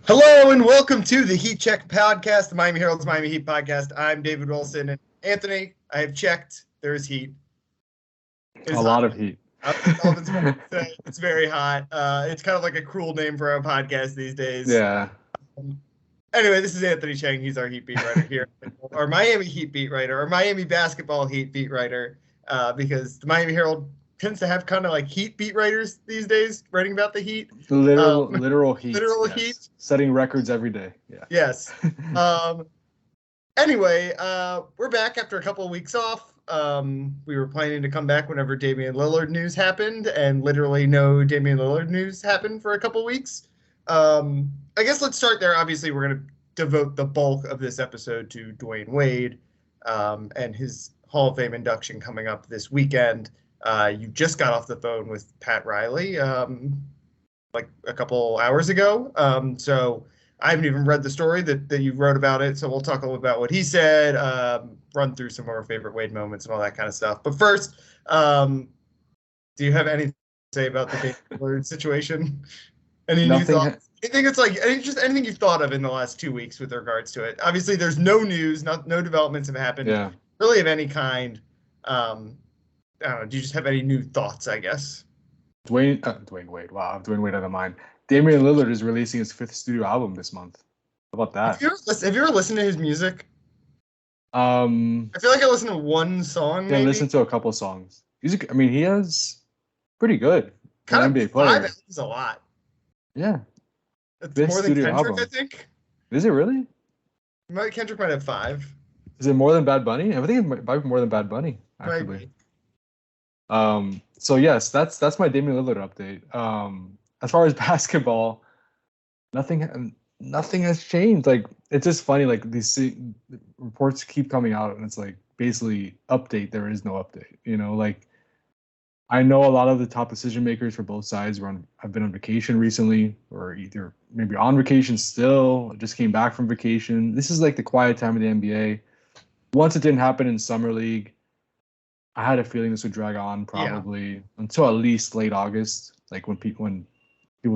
Hello and welcome to the Heat Check podcast, the Miami Herald's Miami Heat podcast. I'm David Wilson, and Anthony, I have checked. There is heat. A lot of heat. It's very hot. It's kind of like a cruel name for our podcast these days. Yeah. Anyway, this is Anthony Chang. He's our Heat beat writer here, our Miami Heat beat writer, our Miami basketball Heat beat writer, because the Miami Herald tends to have kind of like Heat beat writers these days, writing about the Heat. Literal Heat. Literal yes. Heat. Setting records every day. Yeah. Yes. Anyway, we're back after a couple of weeks off. We were planning to come back whenever Damian Lillard news happened, and literally no Damian Lillard news happened for a couple of weeks. I guess let's start there. Obviously, we're going to devote the bulk of this episode to Dwyane Wade and his Hall of Fame induction coming up this weekend. You just got off the phone with Pat Riley like a couple hours ago. So I haven't even read the story that you wrote about it. So we'll talk a little about what he said, run through some of our favorite Wade moments and all that kind of stuff. But first, do you have anything to say about the Damian Lillard situation? Any new thoughts? Anything you've thought of in the last 2 weeks with regards to it? Obviously, there's no news, no developments have happened really of any kind. I don't know, do you just have any new thoughts, I guess? Dwyane Wade. Wow, I have Dwyane Wade out of mind. Damian Lillard is releasing his 5th studio album this month. How about that? Have you ever listened to his music? I feel like I listened to one song, maybe. I listened to a couple songs. He has pretty good. Kind of NBA player. 5 albums a lot. Yeah. It's more than Kendrick, album. I think. Is it really? Kendrick might have 5. Is it more than Bad Bunny? I think it might be more than Bad Bunny, actually. So yes, that's my Damian Lillard update. As far as basketball, nothing has changed. Like, it's just funny. Like, these reports keep coming out, and it's like basically update. There is no update. Like, I know a lot of the top decision makers for both sides have been on vacation recently, or either maybe on vacation still, or just came back from vacation. This is like the quiet time of the NBA. Once it didn't happen in summer league, I had a feeling this would drag on probably until at least late August, like when people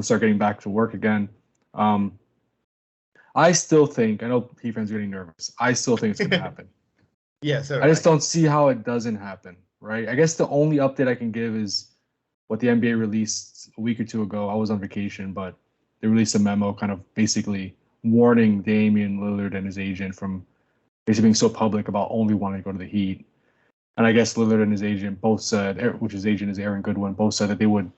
start getting back to work again. I still think, I know Heat fans are getting nervous. I still think it's going to happen. I just don't see how it doesn't happen, right? I guess the only update I can give is what the NBA released a week or two ago. I was on vacation, but they released a memo kind of basically warning Damian Lillard and his agent from basically being so public about only wanting to go to the Heat. And I guess Lillard and his agent both said, which his agent is Aaron Goodwin, both said that they would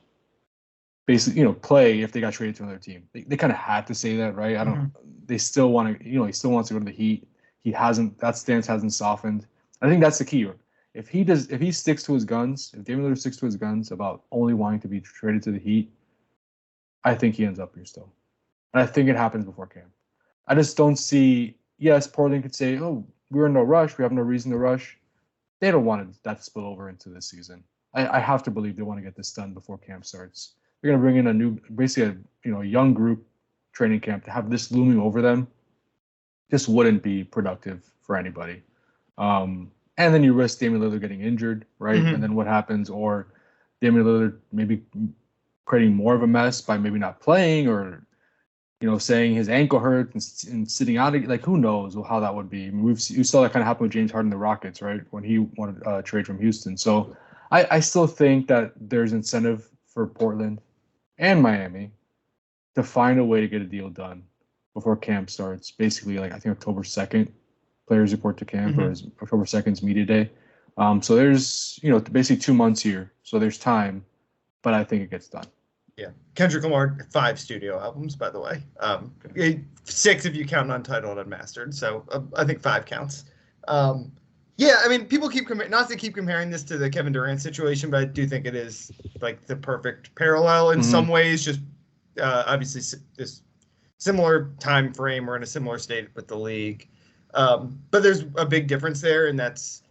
basically, play if they got traded to another team. They kind of had to say that, right? They still want to, he still wants to go to the Heat. That stance hasn't softened. I think that's the key. If he sticks to his guns, if Damian Lillard sticks to his guns about only wanting to be traded to the Heat, I think he ends up here still. And I think it happens before camp. I just don't see, yes, Portland could say, oh, we're in no rush. We have no reason to rush. They don't want that to spill over into this season. I have to believe they want to get this done before camp starts. They're going to bring in a young group training camp. To have this looming over them just wouldn't be productive for anybody. And then you risk Damian Lillard getting injured, right? And then what happens? Or Damian Lillard maybe creating more of a mess by maybe not playing, or saying his ankle hurt and sitting out. Like, who knows how that would be? I mean, we saw that kind of happen with James Harden and the Rockets, right? When he wanted a trade from Houston. So I still think that there's incentive for Portland and Miami to find a way to get a deal done before camp starts. Basically, like, I think October 2nd, players report to camp, or is October 2nd's media day. So there's, basically 2 months here. So there's time, but I think it gets done. Yeah. Kendrick Lamar, 5 studio albums, by the way. 6 if you count Untitled and Unmastered. So I think 5 counts. People keep comparing this to the Kevin Durant situation, but I do think it is like the perfect parallel in some ways. Just obviously this similar time frame, or in a similar state with the league. But there's a big difference there, and that's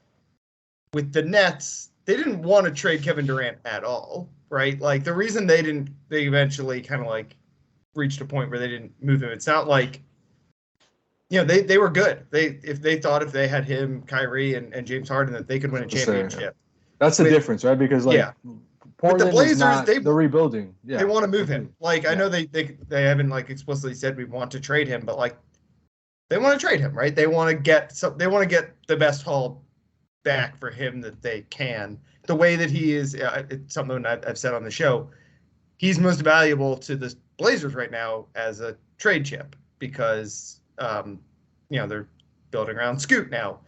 with the Nets. They didn't want to trade Kevin Durant at all, right? Like, the reason they eventually kind of like reached a point where they didn't move him. It's not like, they were good. If they had him, Kyrie, and James Harden, that they could win a championship. That's the difference, right? Because Portland with the Blazers, they're rebuilding. Yeah, they want to move him. Like, I know they haven't like explicitly said we want to trade him, but like they want to trade him, right? They want to get the best haul back for him that they can. The way that he is, it's something I've said on the show. He's most valuable to the Blazers right now as a trade chip because they're building around Scoot now.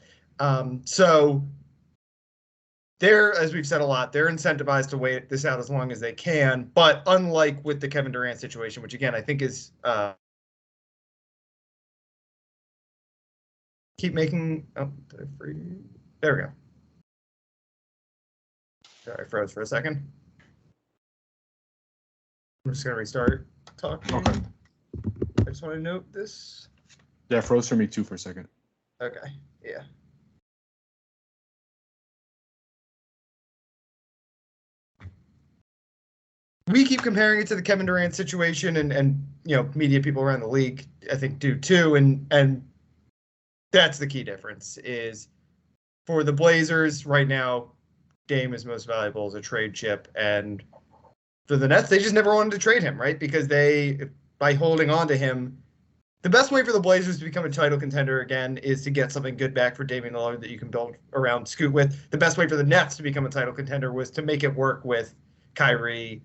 So they're, as we've said a lot, they're incentivized to wait this out as long as they can. But unlike with the Kevin Durant situation, which again I think is keep making. Oh, there we go. Sorry, I froze for a second. I'm just gonna restart talking. Okay. I just want to note this. Yeah, froze for me too for a second. Okay. Yeah. We keep comparing it to the Kevin Durant situation, and media people around the league I think do too, and that's the key difference is for the Blazers right now, Dame is most valuable as a trade chip, and for the Nets, they just never wanted to trade him, right? Because by holding on to him, the best way for the Blazers to become a title contender again is to get something good back for Damian Lillard that you can build around Scoot with. The best way for the Nets to become a title contender was to make it work with Kyrie,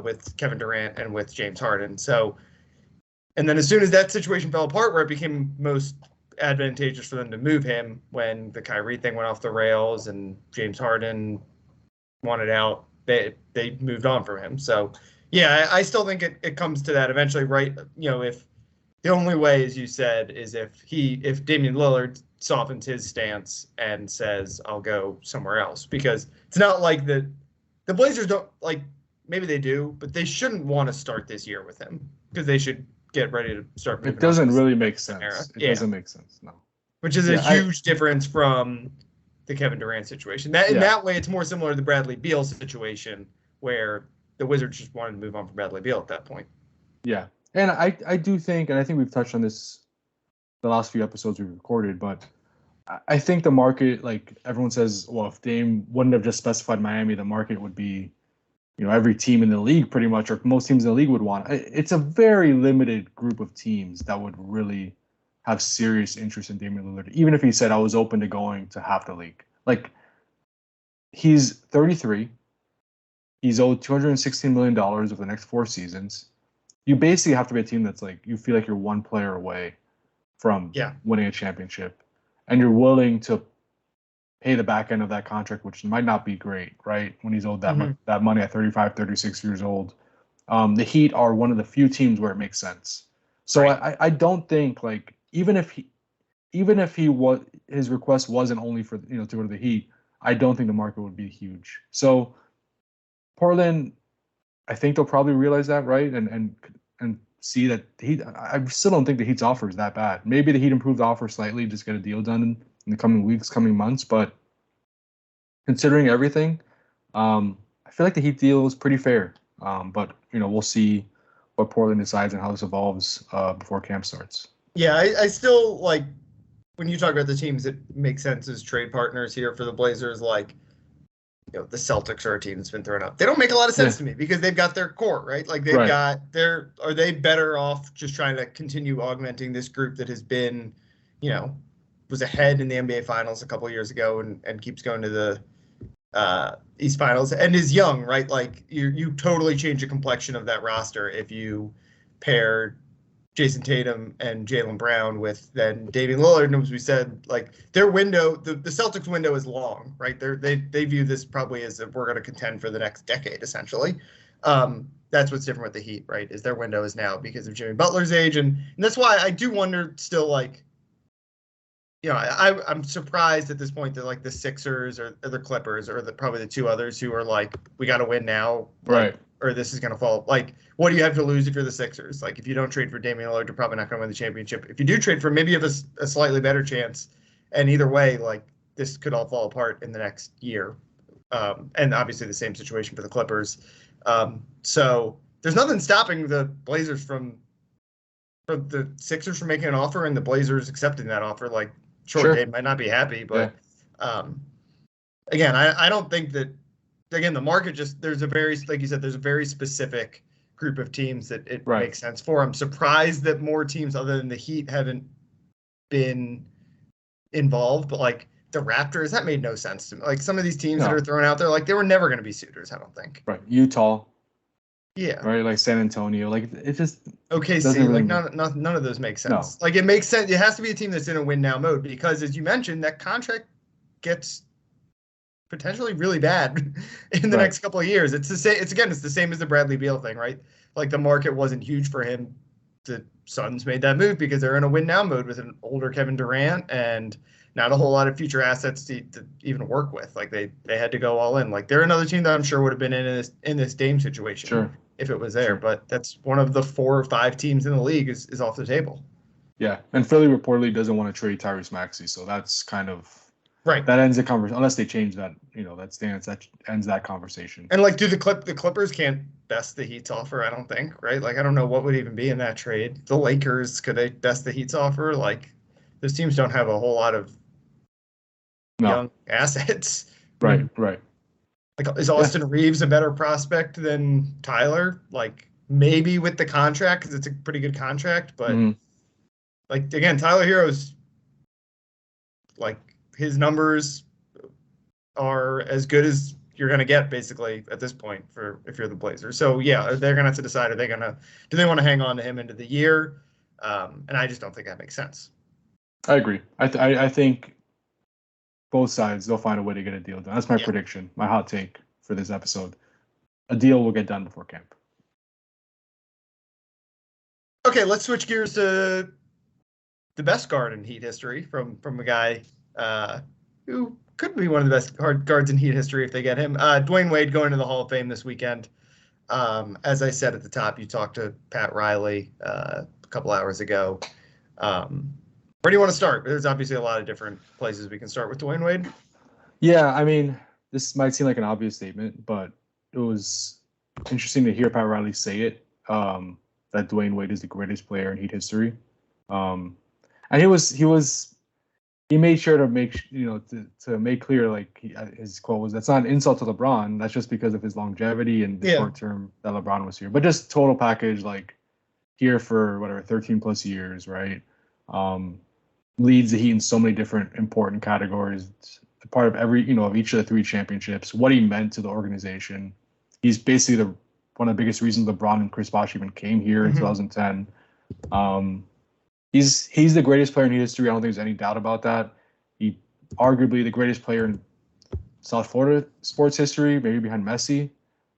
with Kevin Durant, and with James Harden. So, and then as soon as that situation fell apart, where it became most advantageous for them to move him, when the Kyrie thing went off the rails and James Harden wanted out, they moved on from him. So, yeah, I still think it comes to that eventually, right? If the only way, as you said, is if Damian Lillard softens his stance and says, I'll go somewhere else, because it's not like the Blazers don't, like, maybe they do, but they shouldn't want to start this year with him because they should get ready to start moving. It doesn't really make sense. It doesn't make sense, no. Which is a huge difference from the Kevin Durant situation. In that way, it's more similar to the Bradley Beal situation, where the Wizards just wanted to move on from Bradley Beal at that point. Yeah, and I do think, and I think we've touched on this the last few episodes we've recorded, but I think the market, like everyone says, well, if Dame wouldn't have just specified Miami, the market would be, every team in the league pretty much, or most teams in the league would want. It's a very limited group of teams that would really have serious interest in Damian Lillard, even if he said, I was open to going to half the league. Like, he's 33. He's owed $216 million over the next 4 seasons. You basically have to be a team that's like, you feel like you're one player away from winning a championship, and you're willing to pay the back end of that contract, which might not be great, right? When he's owed that money at 35, 36 years old. The Heat are one of the few teams where it makes sense. So I don't think, like, even if his request wasn't only for, to go to the Heat, I don't think the market would be huge. So Portland, I think they'll probably realize that, right? And see that the Heat, I still don't think the Heat's offer is that bad. Maybe the Heat improve the offer slightly, just get a deal done in the coming weeks, coming months. But considering everything, I feel like the Heat deal is pretty fair. But we'll see what Portland decides and how this evolves before camp starts. Yeah, I still, like, when you talk about the teams that make sense as trade partners here for the Blazers, like, the Celtics are a team that's been thrown up. They don't make a lot of sense to me because they've got their core, right? Like, are they better off just trying to continue augmenting this group that has been, was ahead in the NBA Finals a couple of years ago and keeps going to the East Finals and is young, right? Like, you totally change the complexion of that roster if you pair Jason Tatum and Jaylen Brown with then Damian Lillard. And as we said, like, their window, the Celtics window is long, right? They view this probably as if we're going to contend for the next decade, essentially. That's what's different with the Heat, right? Is their window is now because of Jimmy Butler's age. And that's why I do wonder still, like, I'm surprised at this point that, like, the Sixers or the Clippers or probably the two others who are like, we got to win now. Right. Or this is going to fall. Like, what do you have to lose if you're the Sixers? Like, if you don't trade for Damian Lillard, you're probably not going to win the championship. If you do trade for him, maybe you have a slightly better chance. And either way, like, this could all fall apart in the next year. And obviously the same situation for the Clippers. So there's nothing stopping the Blazers from the Sixers from making an offer and the Blazers accepting that offer. Like, sure. Dame might not be happy, but again, I don't think that again, the market just, there's a very, like you said, there's a very specific group of teams that it Right. makes sense for. I'm surprised that more teams other than the Heat haven't been involved, but like the Raptors, that made no sense to me. Like some of these teams that are thrown out there, like they were never going to be suitors, I don't think. Right. Utah. Yeah. Right. Like San Antonio. Like it just. OKC. Really, like none of those make sense. No. Like it makes sense. It has to be a team that's in a win now mode because, as you mentioned, that contract gets potentially really bad in the next couple of years. It's the same. It's the same as the Bradley Beal thing, right? Like the market wasn't huge for him. The Suns made that move because they're in a win now mode with an older Kevin Durant and not a whole lot of future assets to even work with. Like they had to go all in. Like they're another team that I'm sure would have been in this Dame situation if it was there. But that's one of the 4 or 5 teams in the league is off the table. Yeah, and Philly reportedly doesn't want to trade Tyrese Maxey, so that's kind of right. That ends the conversation unless they change that. That ends that conversation. And like, do the Clippers can't best the Heat's offer? I don't think, right? Like, I don't know what would even be in that trade. The Lakers, could they best the Heat's offer? Like, those teams don't have a whole lot of young assets. Right. Like, is Austin Reeves a better prospect than Tyler? Like, maybe with the contract because it's a pretty good contract, but like again, Tyler Hero's like his numbers are as good as you're going to get basically at this point for if you're the Blazers. So yeah, they're going to have to decide, do they want to hang on to him into the year? And I just don't think that makes sense. I agree. I think both sides, they'll find a way to get a deal done. That's my prediction, my hot take for this episode. A deal will get done before camp. Okay, let's switch gears to the best guard in Heat history from a guy who could be one of the best guards in Heat history if they get him. Dwyane Wade going to the Hall of Fame this weekend. As I said at the top, you talked to Pat Riley a couple hours ago. Where do you want to start? There's obviously a lot of different places we can start with Dwyane Wade. Yeah, I mean, this might seem like an obvious statement, but it was interesting to hear Pat Riley say it, that Dwyane Wade is the greatest player in Heat history. And he made sure to make to make clear, like his quote was, "That's not an insult to LeBron. That's just because of his longevity and the short term that LeBron was here. But just total package, like here for whatever 13 plus years, right? Leads the Heat in so many different important categories. Part of of each of the 3 championships. What he meant to the organization. He's basically one of the biggest reasons LeBron and Chris Bosh even came here in 2010. He's the greatest player in history. I don't think there's any doubt about that. He arguably the greatest player in South Florida sports history, maybe behind Messi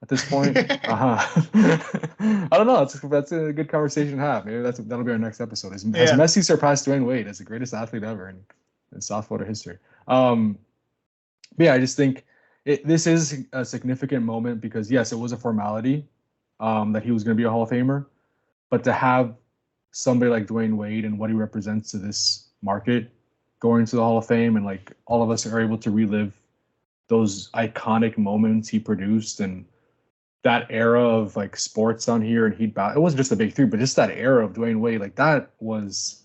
at this point. I don't know. That's a good conversation to have. Maybe that'll be our next episode. Has Messi surpassed Dwyane Wade as the greatest athlete ever in South Florida history? But yeah, I just think this is a significant moment because yes, it was a formality that he was going to be a Hall of Famer, but to have somebody like Dwyane Wade and what he represents to this market going to the Hall of Fame, and like all of us are able to relive those iconic moments he produced and that era of like sports on here and it wasn't just the big 3, but just that era of Dwyane Wade, like that was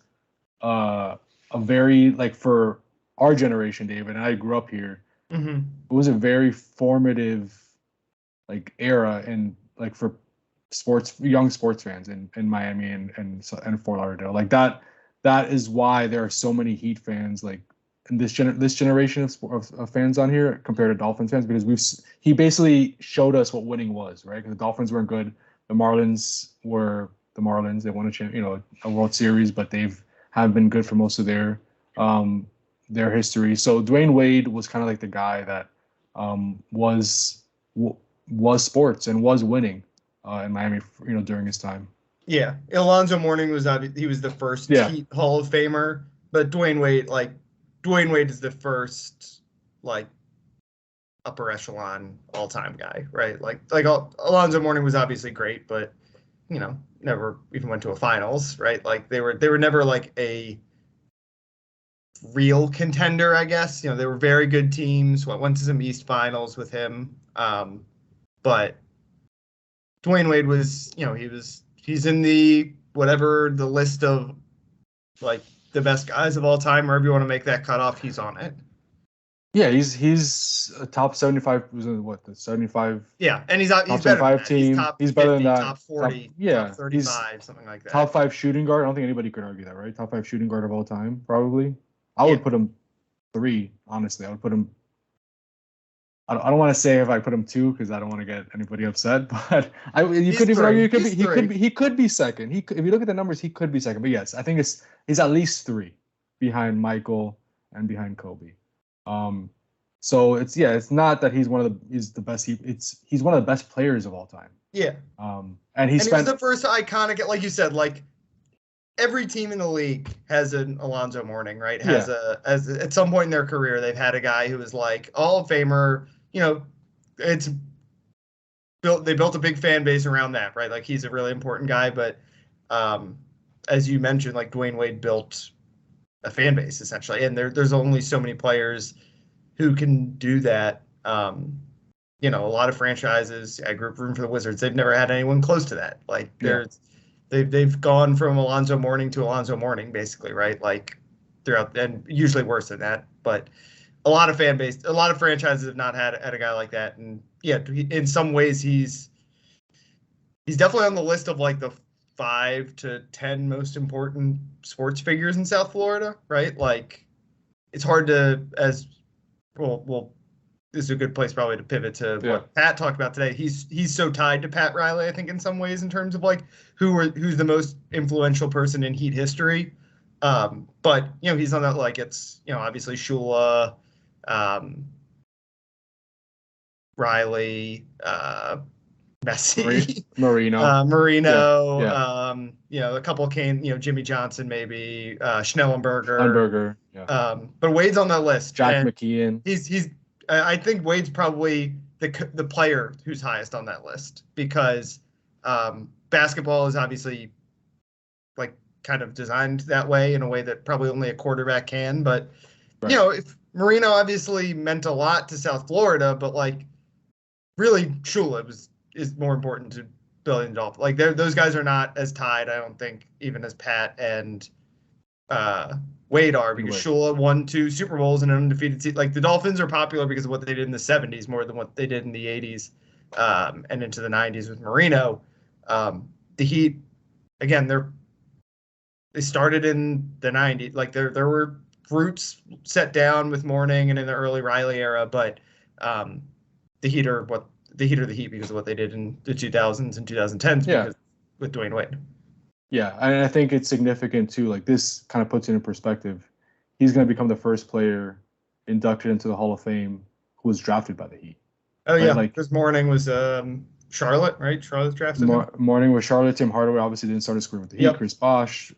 a very, like for our generation, David, and I grew up here, it was a very formative like era and like for young sports fans in Miami and Fort Lauderdale. Like that is why there are so many Heat fans like in this generation of fans on here compared to Dolphins fans, because he basically showed us what winning was, right? Because the Dolphins weren't good. The Marlins were the Marlins. They won a World Series, but haven't been good for most of their history. So Dwyane Wade was kind of like the guy that was sports and was winning in Miami, during his time. Yeah, Alonzo Mourning was the first Heat Hall of Famer, but Dwyane Wade is the first like upper echelon all time guy, right? Like Alonzo Mourning was obviously great, but never even went to a finals, right? Like they were never like a real contender, I guess. They were very good teams. Went to some East finals with him, but Dwyane Wade was, he's in the list of like the best guys of all time, or if you want to make that cutoff, he's on it. Yeah, he's a top 75. What the 75? Yeah, and he's better than that. Team. He's better 50, than that. Top 40, top 35, something like that. Top 5 shooting guard. I don't think anybody could argue that, right? Top 5 shooting guard of all time, probably. I would put him 3. Honestly, I would put him. I don't want to say if I put him 2 because I don't want to get anybody upset. But you could even argue he could be second. If you look at the numbers, he could be second. But yes, I think he's at least 3 behind Michael and behind Kobe. So it's not that he's the best. He's one of the best players of all time. Yeah. And he was the first iconic, like you said, like every team in the league has an Alonzo Mourning, right? Has at some point in their career they've had a guy who was like Hall of Famer. You know, they built a big fan base around that, right? Like he's a really important guy, but as you mentioned, like Dwyane Wade built a fan base essentially, and there's only so many players who can do that. A lot of franchises. I grew up rooting for the Wizards. They've never had anyone close to that. Like they've gone from Alonzo Mourning to Alonzo Mourning, basically, right? Like throughout, and usually worse than that. But a lot of franchises have not had a guy like that. And yeah, in some ways, he's definitely on the list of like the 5 to 10 most important sports figures in South Florida, right? Like it's hard to this is a good place probably to pivot to what Pat talked about today. He's so tied to Pat Riley, I think, in some ways in terms of like who's the most influential person in Heat history. But he's on that, like it's obviously Shula, Riley, Messi, Marino, a couple came, Jimmy Johnson, maybe Schnellenberger. But Wade's on that list. Jack McKeon. He's I think Wade's probably the player who's highest on that list because basketball is obviously like kind of designed that way in a way that probably only a quarterback can. But if Marino obviously meant a lot to South Florida, but like really Shula is more important to building the Dolphins. Like those guys are not as tied, I don't think, even as Pat and Wade are, because Shula won 2 Super Bowls and an undefeated season. Like the Dolphins are popular because of what they did in the 70s more than what they did in the 80s and into the 90s with Marino. The Heat, again, they started in the 90s. Like there were roots set down with Mourning and in the early Riley era, but the Heat are the Heat because of what they did in the 2000s and 2010s because with Dwyane Wade. Yeah, and I think it's significant too. Like this kind of puts it in perspective. He's going to become the first player inducted into the Hall of Fame who was drafted by the Heat. Oh right? Yeah, because Mourning was Charlotte, right? Charlotte drafted him. Mourning was Charlotte. Tim Hardaway obviously didn't start his career with the Heat. Chris Bosh,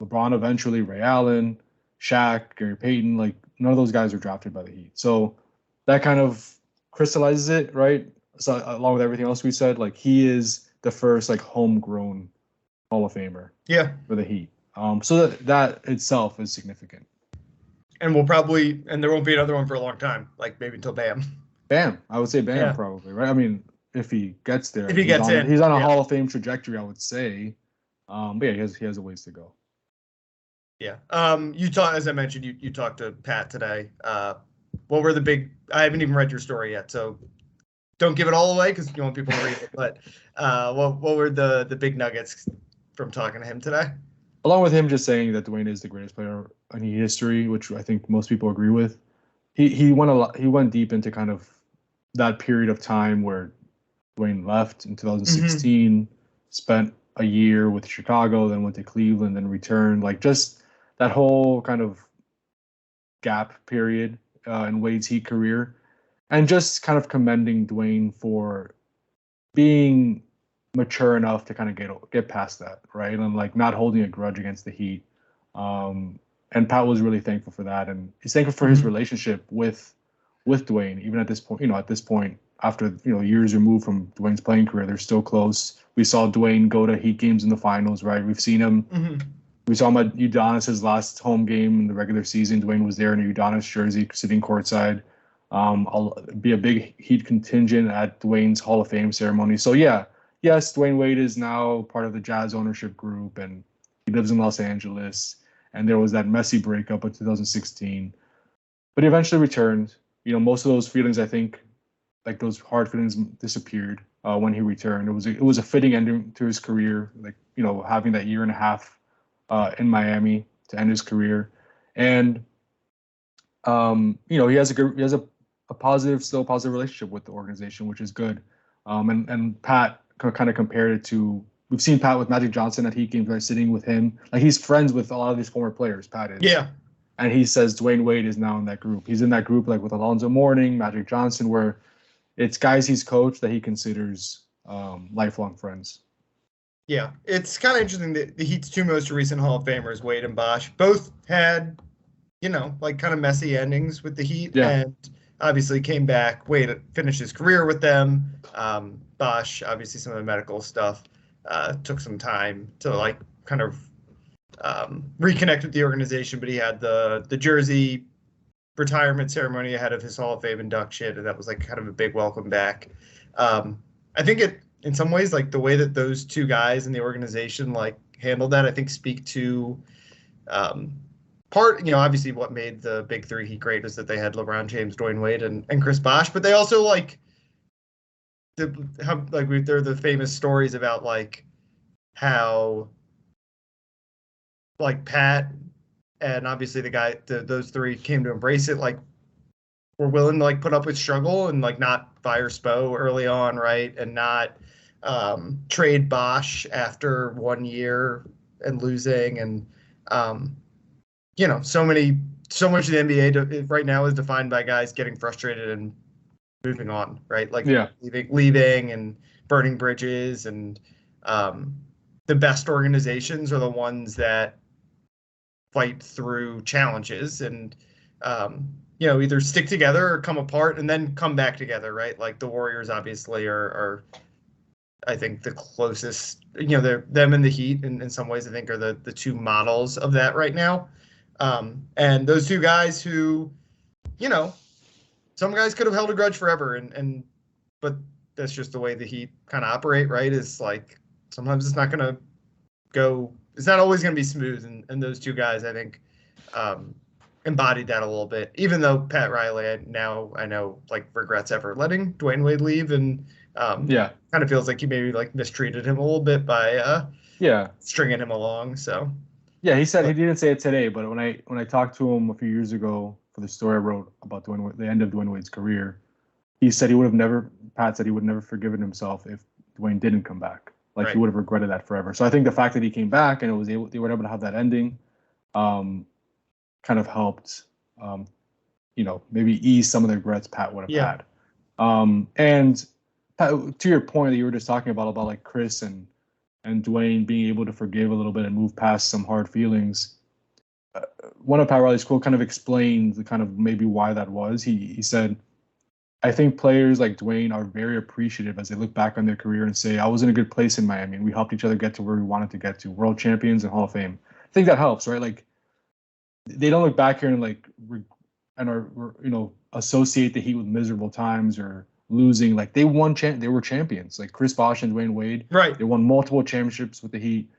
LeBron eventually, Ray Allen, Shaq, Gary Payton. Like none of those guys were drafted by the Heat. So that kind of crystallizes it, right? So along with everything else we said, like he is the first like homegrown Hall of Famer. For the Heat. So that itself is significant. And there won't be another one for a long time, like maybe until Bam. I would say Bam probably, right? I mean, if he gets there. If he gets in. He's on a Hall of Fame trajectory, I would say. But yeah, he has a ways to go. Yeah. As I mentioned, you talked to Pat today. What were the big I haven't even read your story yet, so don't give it all away because you want people to read it. But what were the big nuggets from talking to him today? Along with him just saying that Dwyane is the greatest player in history, which I think most people agree with. He went deep into kind of that period of time where Dwyane left in 2016, spent a year with Chicago, then went to Cleveland, then returned. Like just that whole kind of gap period in Wade's Heat career, and just kind of commending Dwyane for being mature enough to kind of get past that, right? And like not holding a grudge against the Heat. And Pat was really thankful for that, and he's thankful for his relationship with Dwyane, even at this point. At this point, after years removed from Dwyane's playing career, they're still close. We saw Dwyane go to Heat games in the finals, right? We've seen him. We saw him at Udonis's last home game in the regular season. Dwyane was there in a Udonis jersey, sitting courtside. I'll be a big Heat contingent at Dwyane's Hall of Fame ceremony. So yeah, yes, Dwyane Wade is now part of the Jazz ownership group, and he lives in Los Angeles. And there was that messy breakup in 2016. But he eventually returned. most of those feelings, I think, like those hard feelings disappeared when he returned. It was a fitting ending to his career, like, having that year and a half in Miami to end his career. And, he has a positive relationship with the organization, which is good. And Pat kind of compared it to, we've seen Pat with Magic Johnson at Heat games, like sitting with him. Like, he's friends with a lot of these former players, Pat is. Yeah. And he says Dwyane Wade is now in that group. He's in that group, like with Alonzo Mourning, Magic Johnson, where it's guys he's coached that he considers lifelong friends. Yeah, it's kind of interesting that the Heat's two most recent Hall of Famers, Wade and Bosh, both had, like kind of messy endings with the Heat, and obviously came back. Wade finished his career with them. Bosh, obviously some of the medical stuff, took some time to like kind of reconnect with the organization, but he had the jersey retirement ceremony ahead of his Hall of Fame induction, and that was like kind of a big welcome back. I think it, in some ways, like the way that those two guys in the organization like handled that, I think speak to obviously what made the big three Heat great is that they had LeBron James, Dwyane Wade, and Chris Bosh, but they also like they're the famous stories about like how like Pat and obviously those three came to embrace it, like were willing to like put up with struggle and like not fire Spo early on, right, and not trade Bosh after 1 year and losing, and so much of the NBA right now is defined by guys getting frustrated and moving on, right? Like leaving and burning bridges, and the best organizations are the ones that fight through challenges and either stick together or come apart and then come back together, right? Like the Warriors obviously are I think the closest, they're them and the Heat in some ways I think are the two models of that right now. And those two guys who, some guys could have held a grudge forever, but that's just the way the Heat kind of operate, right? Is like sometimes it's not going to go. It's not always going to be smooth, and those two guys, I think, embodied that a little bit. Even though Pat Riley, I know, like regrets ever letting Dwyane Wade leave, and kind of feels like he maybe like mistreated him a little bit by stringing him along. So he said he didn't say it today, but when I talked to him a few years ago for the story I wrote about the end of Dwyane Wade's career, he said Pat said he would never forgiven himself if Dwyane didn't come back. Like he would have regretted that forever. So I think the fact that he came back and they were able to have that ending, kind of helped, maybe ease some of the regrets Pat would have had. And Pat, to your point that you were just talking about like Chris and Dwyane being able to forgive a little bit and move past some hard feelings. One of Pat Riley's quote kind of explained the kind of maybe why that was. He said, I think players like Dwyane are very appreciative as they look back on their career and say, I was in a good place in Miami and we helped each other get to where we wanted to get to, world champions and Hall of Fame. I think that helps, right? Like they don't look back here and associate the Heat with miserable times or losing. Like they were champions. Like Chris Bosh and Dwyane Wade, right? They won multiple championships with the Heat.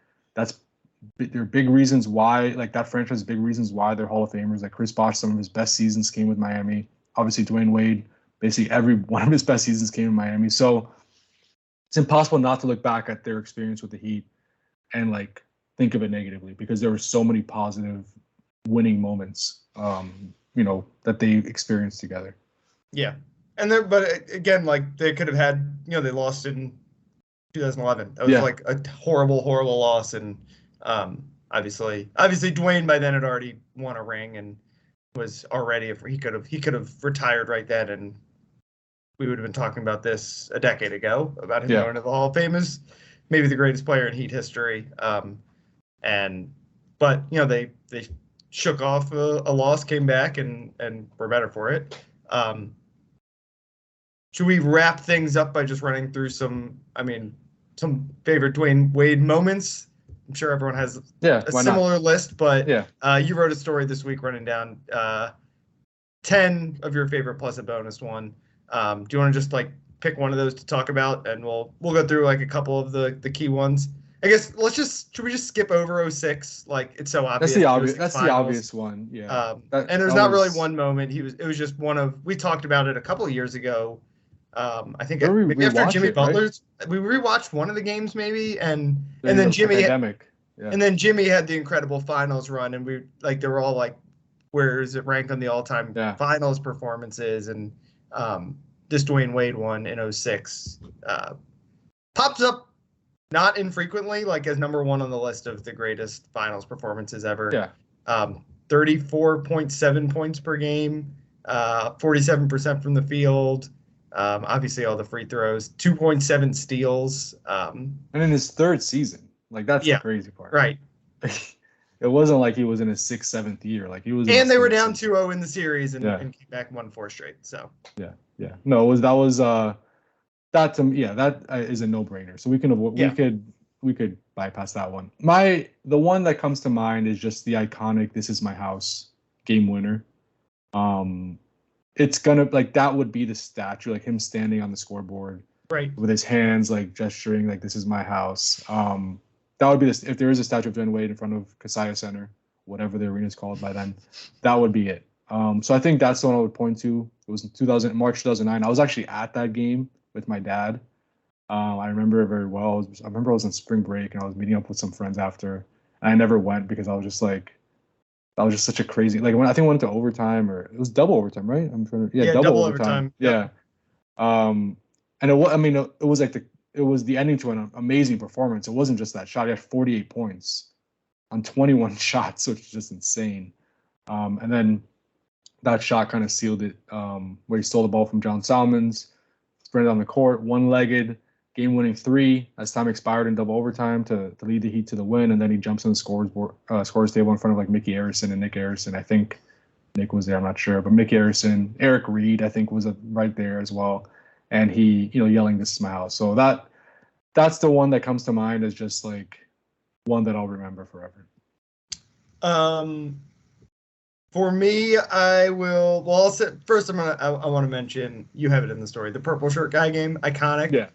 They're big reasons why, like that franchise, big reasons why they're Hall of Famers. Like Chris Bosh, some of his best seasons came with Miami. Obviously, Dwyane Wade, basically every one of his best seasons came in Miami. So it's impossible not to look back at their experience with the Heat and like think of it negatively because there were so many positive winning moments, that they experienced together. Yeah. But again, like they could have had, they lost in 2011. That was like a horrible, horrible loss. And obviously Dwyane by then had already won a ring and was already, if he could have retired right then, and we would have been talking about this a decade ago about him going to the Hall of Fame as maybe the greatest player in Heat history. But they shook off a loss, came back, and were better for it. Should we wrap things up by just running through some favorite Dwyane Wade moments? I'm sure everyone has a similar list, but you wrote a story this week running down 10 of your favorite plus a bonus one. Do you want to just like pick one of those to talk about, and we'll go through like a couple of the key ones, I guess should we just skip over 06? Like, it's so obvious. That's the obvious one. Yeah. And there's not really one moment. It was just one of, we talked about it a couple of years ago. I think maybe after Jimmy Butler's, right? We rewatched one of the games maybe, and then Jimmy and then Jimmy had the incredible finals run, and they were all like, where is it ranked on the all-time finals performances? And this Dwyane Wade one in 06 pops up not infrequently, like as number one on the list of the greatest finals performances ever. Yeah. 34.7 points per game, 47% from the field. Obviously all the free throws, 2.7 steals. And in his third season, like that's the crazy part. Right. It wasn't like he was in his 6th, 7th year. Like he was. And they were down 2-0 in the series and came back 1-4 straight. So. Yeah. No, that is a no-brainer. So we could bypass that one. The one that comes to mind is just the iconic "This Is My House" game winner. It's gonna that would be the statue, like him standing on the scoreboard, right, with his hands like gesturing like "This is my house." That would be this. If there is a statue of Dwyane Wade in front of Kaseya Center, whatever the arena is called by then, that would be it. So I think that's the one I would point to. It was in March 2009. I was actually at that game with my dad. I remember it very well. I remember I was on spring break and I was meeting up with some friends after. And I never went because I was just like, that was just such a crazy, like when I think we went to overtime, or it was double overtime, right? Double overtime. Yeah. And it was like it was the ending to an amazing performance. It wasn't just that shot. He had 48 points on 21 shots, which is just insane. And then that shot kind of sealed it, where he stole the ball from John Salmons, sprinted on the court, one-legged, game-winning three as time expired in double overtime to lead the Heat to the win, and then he jumps on the scores table in front of like Mickey Arison and Nick Arison. I think Nick was there, I'm not sure, but Mickey Arison, Eric Reed, I think was right there as well, and he, yelling "This is my house." So that's the one that comes to mind as just like one that I'll remember forever. For me, I will. Well, I'll say, first I want to mention, you have it in the story, the purple shirt guy game, iconic. Yeah.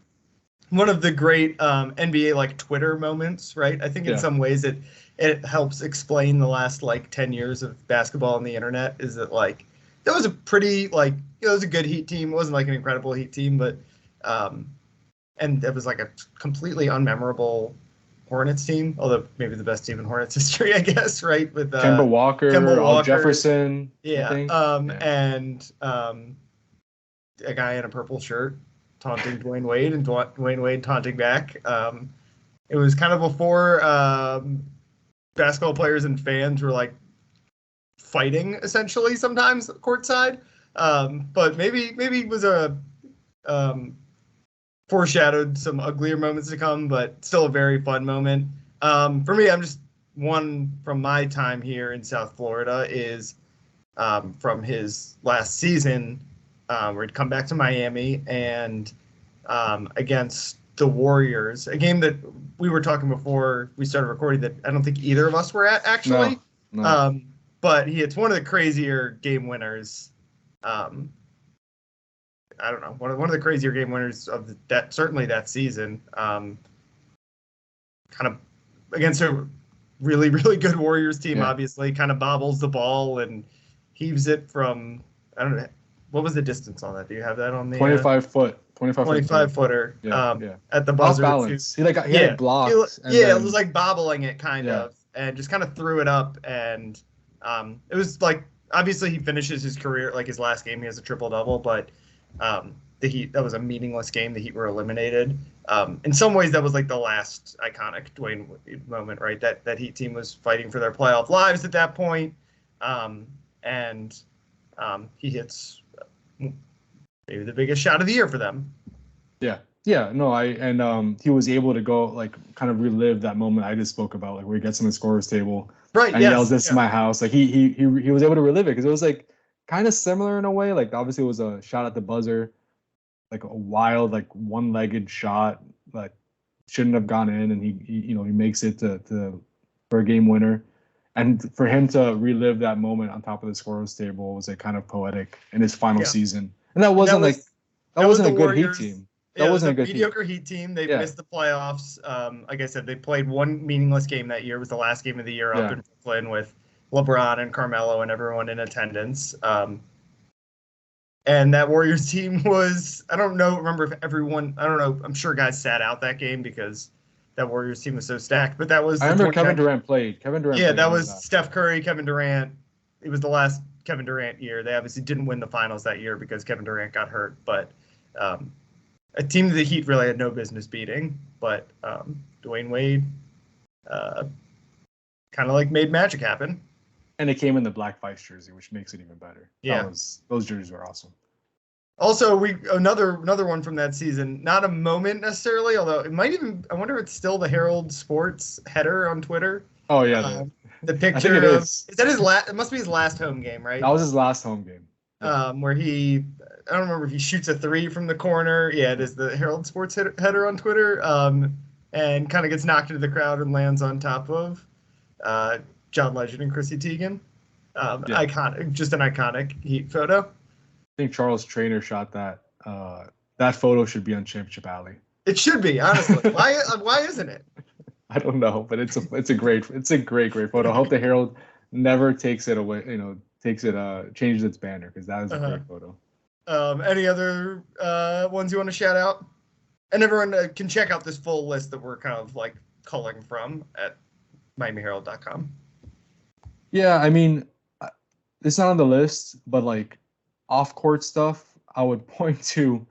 One of the great NBA like Twitter moments, right? I think in some ways it helps explain the last like 10 years of basketball on the internet. Is that like that was a pretty it was a good Heat team. It wasn't like an incredible Heat team, but and it was like a completely unmemorable Hornets team, although maybe the best team in Hornets history, I guess, right? With Kemba Walker, Al Jefferson, and a guy in a purple shirt taunting Dwyane Wade, and Dwyane Wade taunting back. It was kind of before basketball players and fans were like fighting essentially sometimes courtside, but maybe it was a foreshadowed some uglier moments to come, but still a very fun moment. For me, I'm just one from my time here in South Florida is from his last season, where he'd come back to Miami and against the Warriors, a game that we were talking before we started recording that I don't think either of us were at actually. No. But it's one of the crazier game winners. I don't know, one of the crazier game winners of certainly that season. Kind of against a really, really good Warriors team, obviously, kind of bobbles the ball and heaves it from, I don't know, what was the distance on that? Do you have that on the 25 footer? At the buzzer. Off balance. He had blocked. It was like bobbling it kind of, and just kind of threw it up, and it was like, obviously he finishes his career, like his last game he has a triple-double, but the Heat, that was a meaningless game. The Heat were eliminated. In some ways, that was like the last iconic Dwyane moment, right? That Heat team was fighting for their playoff lives at that point. And he hits maybe the biggest shot of the year for them. Yeah. No, he was able to go like kind of relive that moment I just spoke about, like where he gets on the scorer's table, right? And yells, "This is my house." Like he was able to relive it because it was like kind of similar in a way. Like obviously it was a shot at the buzzer, like a wild, like one-legged shot, like shouldn't have gone in, and he makes it for a game winner. And for him to relive that moment on top of the scorer's table was like kind of poetic in his final season. And that wasn't a good Heat team. That wasn't a good mediocre Heat team. They missed the playoffs. Like I said, they played one meaningless game that year. It was the last game of the year up in Brooklyn with LeBron and Carmelo and everyone in attendance. And that Warriors team was, I don't remember if everyone, I don't know, I'm sure guys sat out that game because that Warriors team was so stacked. But that was, I remember Kevin Durant played. Yeah, that was Steph Curry, Kevin Durant. It was the last Kevin Durant year. They obviously didn't win the finals that year because Kevin Durant got hurt. But a team the Heat really had no business beating. But Dwyane Wade kind of like made magic happen. And it came in the black Vice jersey, which makes it even better. Yeah, those jerseys were awesome. Also, another one from that season. Not a moment necessarily, although it might even. I wonder if it's still the Herald Sports header on Twitter. Oh yeah, the picture. I think it is. Is that his last? It must be his last home game, right? That was his last home game. Yeah. Where I don't remember if he shoots a three from the corner. Yeah, it is the Herald Sports header on Twitter. And kind of gets knocked into the crowd and lands on top of John Legend and Chrissy Teigen. Iconic, just an iconic Heat photo. I think Charles Trainer shot that. That photo should be on Championship Alley. It should be, honestly. Why isn't it? I don't know, but it's a great photo. I hope the Herald never takes it away. Changes its banner because that is a great photo. Any other ones you want to shout out? And everyone can check out this full list that we're kind of like culling from at MiamiHerald.com. Yeah, I mean, it's not on the list, but like off-court stuff, I would point to,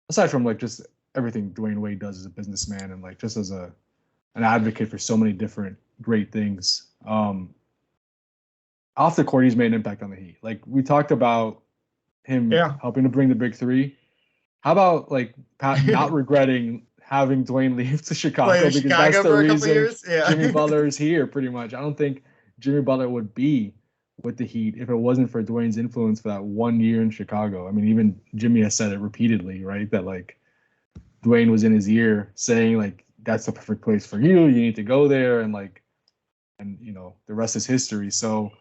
aside from like just everything Dwyane Wade does as a businessman and like just as an advocate for so many different great things. Off the court, he's made an impact on the Heat. Like we talked about him helping to bring the big three. How about like Pat not regretting having Dwyane leave to Chicago because that's the reason Jimmy Butler is here pretty much. I don't think Jimmy Butler would be with the Heat if it wasn't for Dwyane's influence for that 1 year in Chicago. I mean, even Jimmy has said it repeatedly, right? That like Dwyane was in his ear saying like, that's the perfect place for you. You need to go there. And the rest is history. So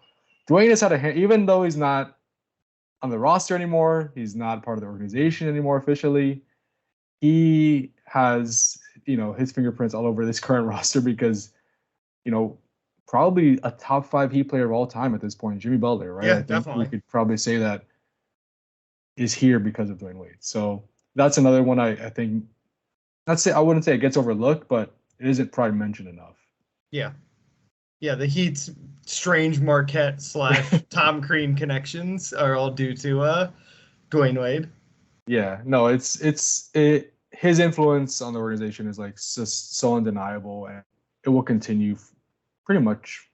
Dwyane has had even though he's not on the roster anymore, he's not part of the organization anymore officially. He has, his fingerprints all over this current roster because, probably a top 5 Heat player of all time at this point, Jimmy Butler, right? Yeah, I think definitely. we could probably say that is here because of Dwyane Wade. So that's another one I think, I wouldn't say it gets overlooked, but it isn't probably mentioned enough. Yeah. Yeah, the Heat's strange Marquette / Tom Crean connections are all due to Dwyane Wade. Yeah, no, his influence on the organization is like just so undeniable, and it will continue pretty much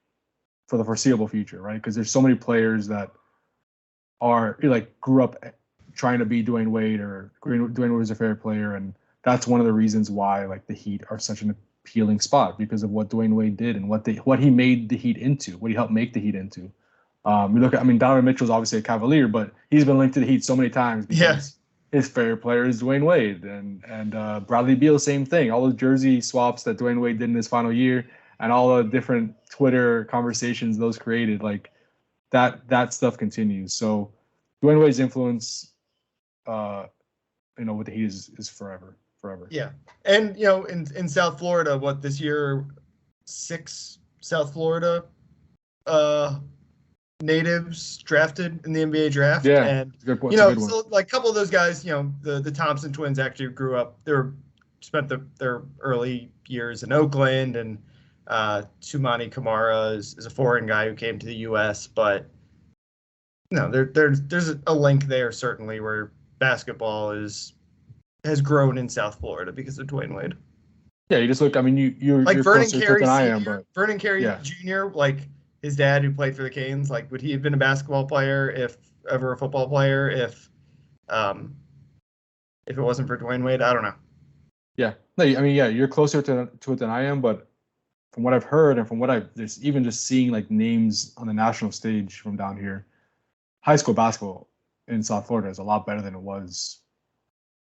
for the foreseeable future, right? Because there's so many players that are like grew up trying to be Dwyane Wade or Dwyane Wade was a favorite player, and that's one of the reasons why like the Heat are such an appealing spot because of what Dwyane Wade did and what he made the Heat into, what he helped make the Heat into. Donovan Mitchell's obviously a Cavalier, but he's been linked to the Heat so many times because his favorite player is Dwyane Wade, and Bradley Beal, same thing. All the jersey swaps that Dwyane Wade did in his final year, and all the different Twitter conversations those created, like that stuff continues. So Dwyane Wade's influence, with the Heat is forever. Yeah, and in South Florida, this year, 6 South Florida natives drafted in the NBA draft. Yeah, and good point. So like a couple of those guys, the Thompson twins actually grew up. Spent their early years in Oakland, and Tumani Kamara is a foreign guy who came to the U.S. But there's a link there certainly where basketball has grown in South Florida because of Dwyane Wade. Yeah, you just look. I mean, you're like Vernon Carey than I am, but Vernon Carey Jr. Like his dad who played for the Canes. Like, would he have been a basketball player if ever a football player if it wasn't for Dwyane Wade? I don't know. Yeah, no, I mean, you're closer to it than I am, but from what I've heard and from what there's even just seeing like names on the national stage from down here, high school basketball in South Florida is a lot better than it was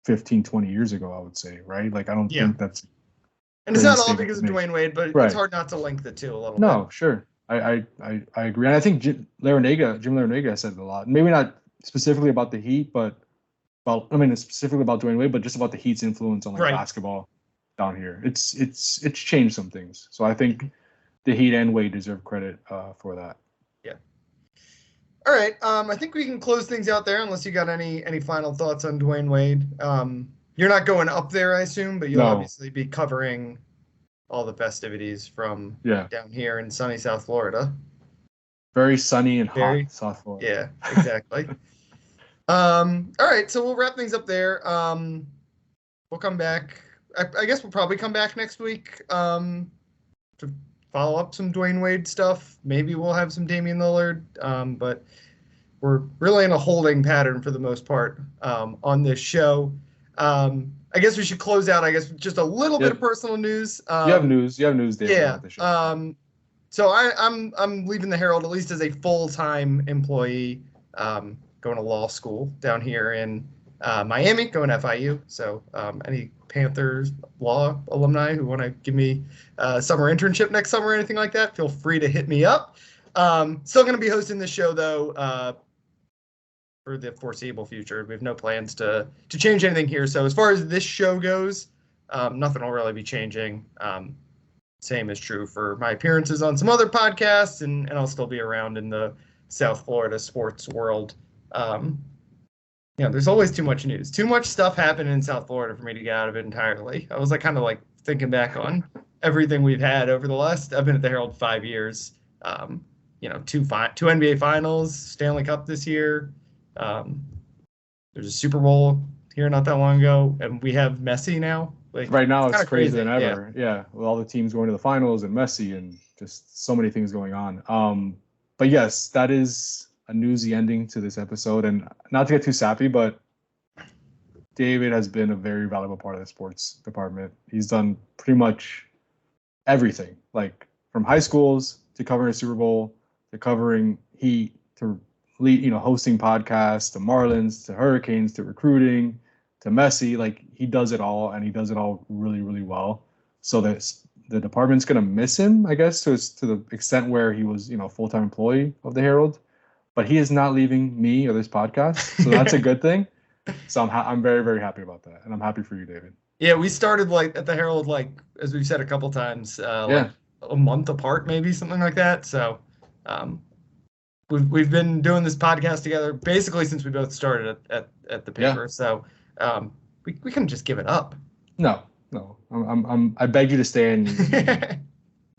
15, 20 years ago, I would say, right? Like, I don't think that's... And it's not all because of Dwyane Wade, but it's hard not to link the two a little bit. No, sure. I agree. And I think Jim Larrañaga said it a lot. Maybe not specifically about the Heat, but Well, I mean, specifically about Dwyane Wade, but just about the Heat's influence on like Right. basketball down here. It's changed some things. So I think the Heat and Wade deserve credit for that. Yeah. All right. I think we can close things out there unless you got any final thoughts on Dwyane Wade. You're not going up there, I assume, but you'll obviously be covering all the festivities from down here in sunny South Florida. Very sunny and hot South Florida. Yeah, exactly. All right, so we'll wrap things up there. We'll come back. I guess we'll probably come back next week to follow up some Dwyane Wade stuff. Maybe we'll have some Damian Lillard, but we're really in a holding pattern for the most part on this show. I guess we should close out, with just a little bit of personal news. You have news, David. Yeah. So I'm leaving the Herald, at least as a full-time employee, going to law school down here in Miami, going to FIU. So any Panthers law alumni who want to give me a summer internship next summer or anything like that, feel free to hit me up. Still going to be hosting this show, though, for the foreseeable future. We have no plans to change anything here. So as far as this show goes, nothing will really be changing. Same is true for my appearances on some other podcasts, and I'll still be around in the South Florida sports world. There's always too much news, too much stuff happening in South Florida for me to get out of it entirely. I was kind of thinking back on everything we've had over the last. I've been at the Herald 5 years. Two NBA Finals, Stanley Cup this year. There's a Super Bowl here not that long ago, and we have Messi now. Right now, it's crazy than ever. Yeah, with all the teams going to the finals and Messi and just so many things going on. But yes, that is a newsy ending to this episode. And not to get too sappy, but David has been a very valuable part of the sports department. He's done pretty much everything, from high schools to covering a Super Bowl to covering Heat to hosting podcasts to Marlins to Hurricanes to recruiting to Messi. He does it all, and he does it all really, really well. So the department's gonna miss him, I guess, to the extent where he was, a full-time employee of the Herald. But he is not leaving me or this podcast, so that's a good thing. So I'm very, very happy about that, and I'm happy for you, David. Yeah, we started at the Herald, as we've said a couple times, a month apart, maybe something like that. So we've been doing this podcast together basically since we both started at the paper. Yeah. So we couldn't just give it up. No. I begged you to stay, and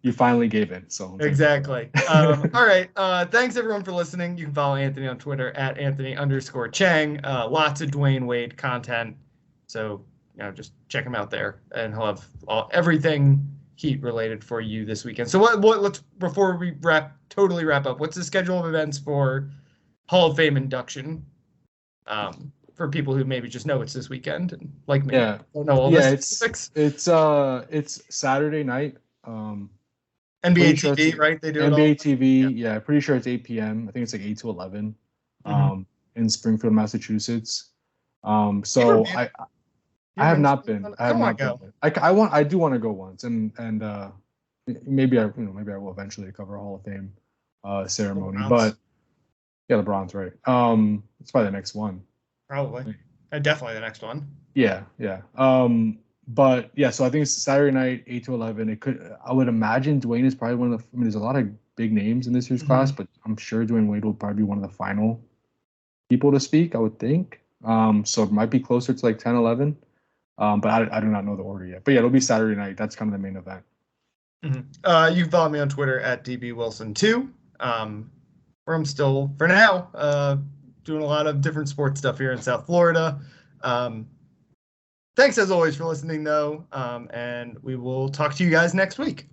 you finally gave in. So exactly. All right. Thanks everyone for listening. You can follow Anthony on Twitter at Anthony_Chang. Lots of Dwyane Wade content. So just check him out there, and he'll have everything Heat related for you this weekend. So let's before we totally wrap up, what's the schedule of events for Hall of Fame induction? For people who maybe just know it's this weekend and like me, don't know all this specifics. It's Saturday night. NBA TV, right? They do NBA TV. Yeah, pretty sure it's 8 p.m. I think it's 8 to 11 in Springfield, Massachusetts. So I have not been. I have not been. I do want to go once, and maybe I will eventually cover a Hall of Fame ceremony. But the Browns, right? It's probably the next one. Probably. Definitely the next one. Yeah. But yeah, so I think it's Saturday night, 8 to 11. I would imagine Dwyane is probably one of the. I mean, there's a lot of big names in this year's class, but I'm sure Dwyane Wade will probably be one of the final people to speak, I would think. So it might be closer to 10, 11. But I do not know the order yet. But yeah, it'll be Saturday night. That's kind of the main event. You can follow me on Twitter at DBWilson2, where I'm still, for now, doing a lot of different sports stuff here in South Florida. Thanks as always for listening, though, and we will talk to you guys next week.